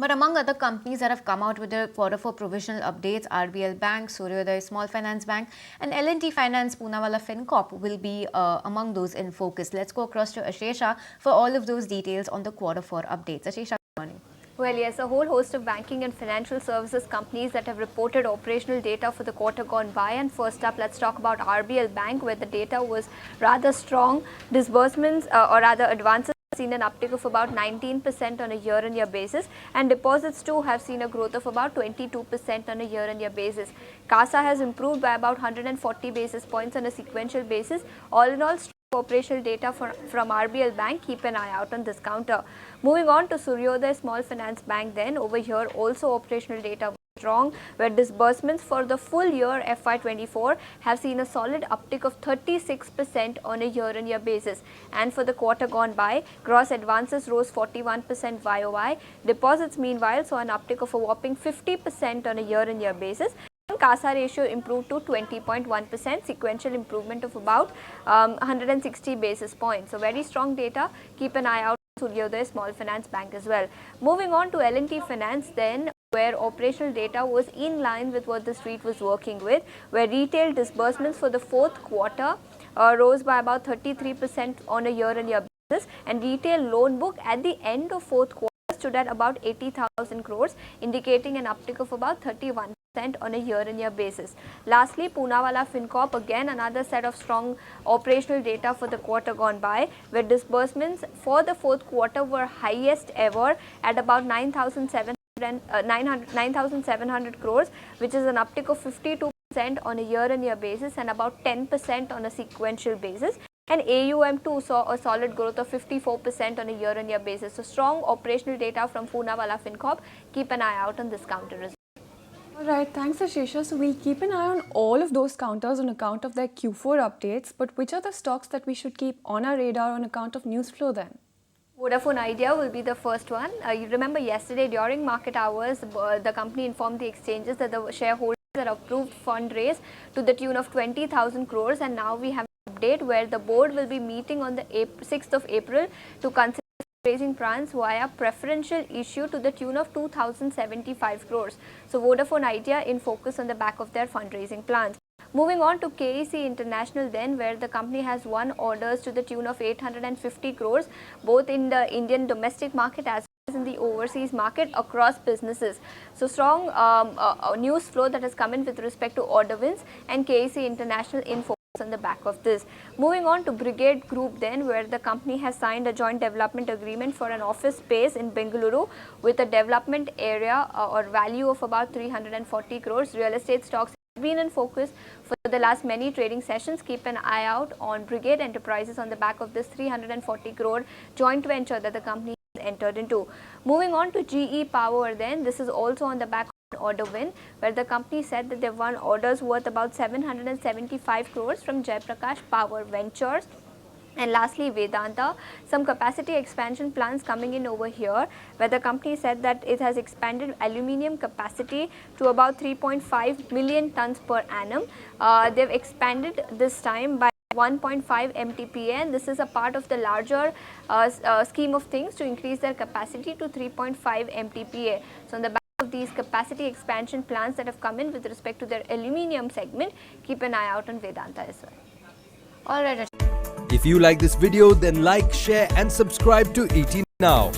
But among other companies that have come out with their Q4 provisional updates, RBL Bank, Suryoday Small Finance Bank and L&T Finance Poonawala Fincorp will be among those in focus. Let's go across to Ashesha for all of those details on the Q4 updates. Ashesha, good morning. Well, yes, a whole host of banking and financial services companies that have reported operational data for the quarter gone by. And first up, let's talk about RBL Bank, where the data was rather strong. Disbursements or rather advances seen an uptick of about 19% on a year-on-year basis, and deposits too have seen a growth of about 22% on a year-on-year basis. CASA has improved by about 140 basis points on a sequential basis. All in all, operational data from RBL Bank. Keep an eye out on this counter. Moving on to Suryoday Small Finance Bank, then over here also operational data was strong, where disbursements for the full year FY24 have seen a solid uptick of 36% on a year-on-year basis. And for the quarter gone by, gross advances rose 41% YOY. Deposits meanwhile saw an uptick of a whopping 50% on a year-on-year basis. CASA ratio improved to 20.1%, sequential improvement of about 160 basis points. So very strong data. Keep an eye out on Suryoday Small Finance Bank as well. Moving on to L&T Finance then, where operational data was in line with what the street was working with, where retail disbursements for the fourth quarter rose by about 33% on a year-on-year basis, and retail loan book at the end of fourth quarter stood at about 80,000 crores, indicating an uptick of about 31% on a year-on-year basis. Lastly, Poonawala Fincorp, again another set of strong operational data for the quarter gone by, where disbursements for the fourth quarter were highest ever at about 9,700 crores, which is an uptick of 52% on a year-on-year basis and about 10% on a sequential basis. And AUM too saw a solid growth of 54% on a year-on-year basis. So strong operational data from Poonawala Fincorp. Keep an eye out on this counter as well. Alright, thanks Ashesha. So we'll keep an eye on all of those counters on account of their Q4 updates. But which are the stocks that we should keep on our radar on account of news flow then? Vodafone Idea will be the first one. You remember yesterday during market hours, the company informed the exchanges that the shareholders had approved fundraise to the tune of 20,000 crores, and now we have an update where the board will be meeting on the 6th of April to consider raising plans via preferential issue to the tune of 2,075 crores. So Vodafone Idea in focus on the back of their fundraising plans. Moving on to KEC International then, where the company has won orders to the tune of 850 crores, both in the Indian domestic market as well as in the overseas market across businesses. So strong news flow that has come in with respect to order wins, and KEC International in focus on the back of this. Moving on to Brigade Group then, where the company has signed a joint development agreement for an office space in Bengaluru with a development area or value of about 340 crores. Real estate stocks have been in focus for the last many trading sessions. Keep an eye out on Brigade Enterprises on the back of this 340 crore joint venture that the company has entered into. Moving on to GE Power then, this is also on the back order win, where the company said that they've won orders worth about 775 crores from Jaiprakash Power Ventures. And lastly, Vedanta, some capacity expansion plans coming in over here, where the company said that it has expanded aluminium capacity to about 3.5 million tons per annum. They've expanded this time by 1.5 MTPA, and this is a part of the larger scheme of things to increase their capacity to 3.5 MTPA. So on the back of these capacity expansion plans that have come in with respect to their aluminium segment, keep an eye out on Vedanta as well. Alright. If you like this video, then like, share and subscribe to ET Now.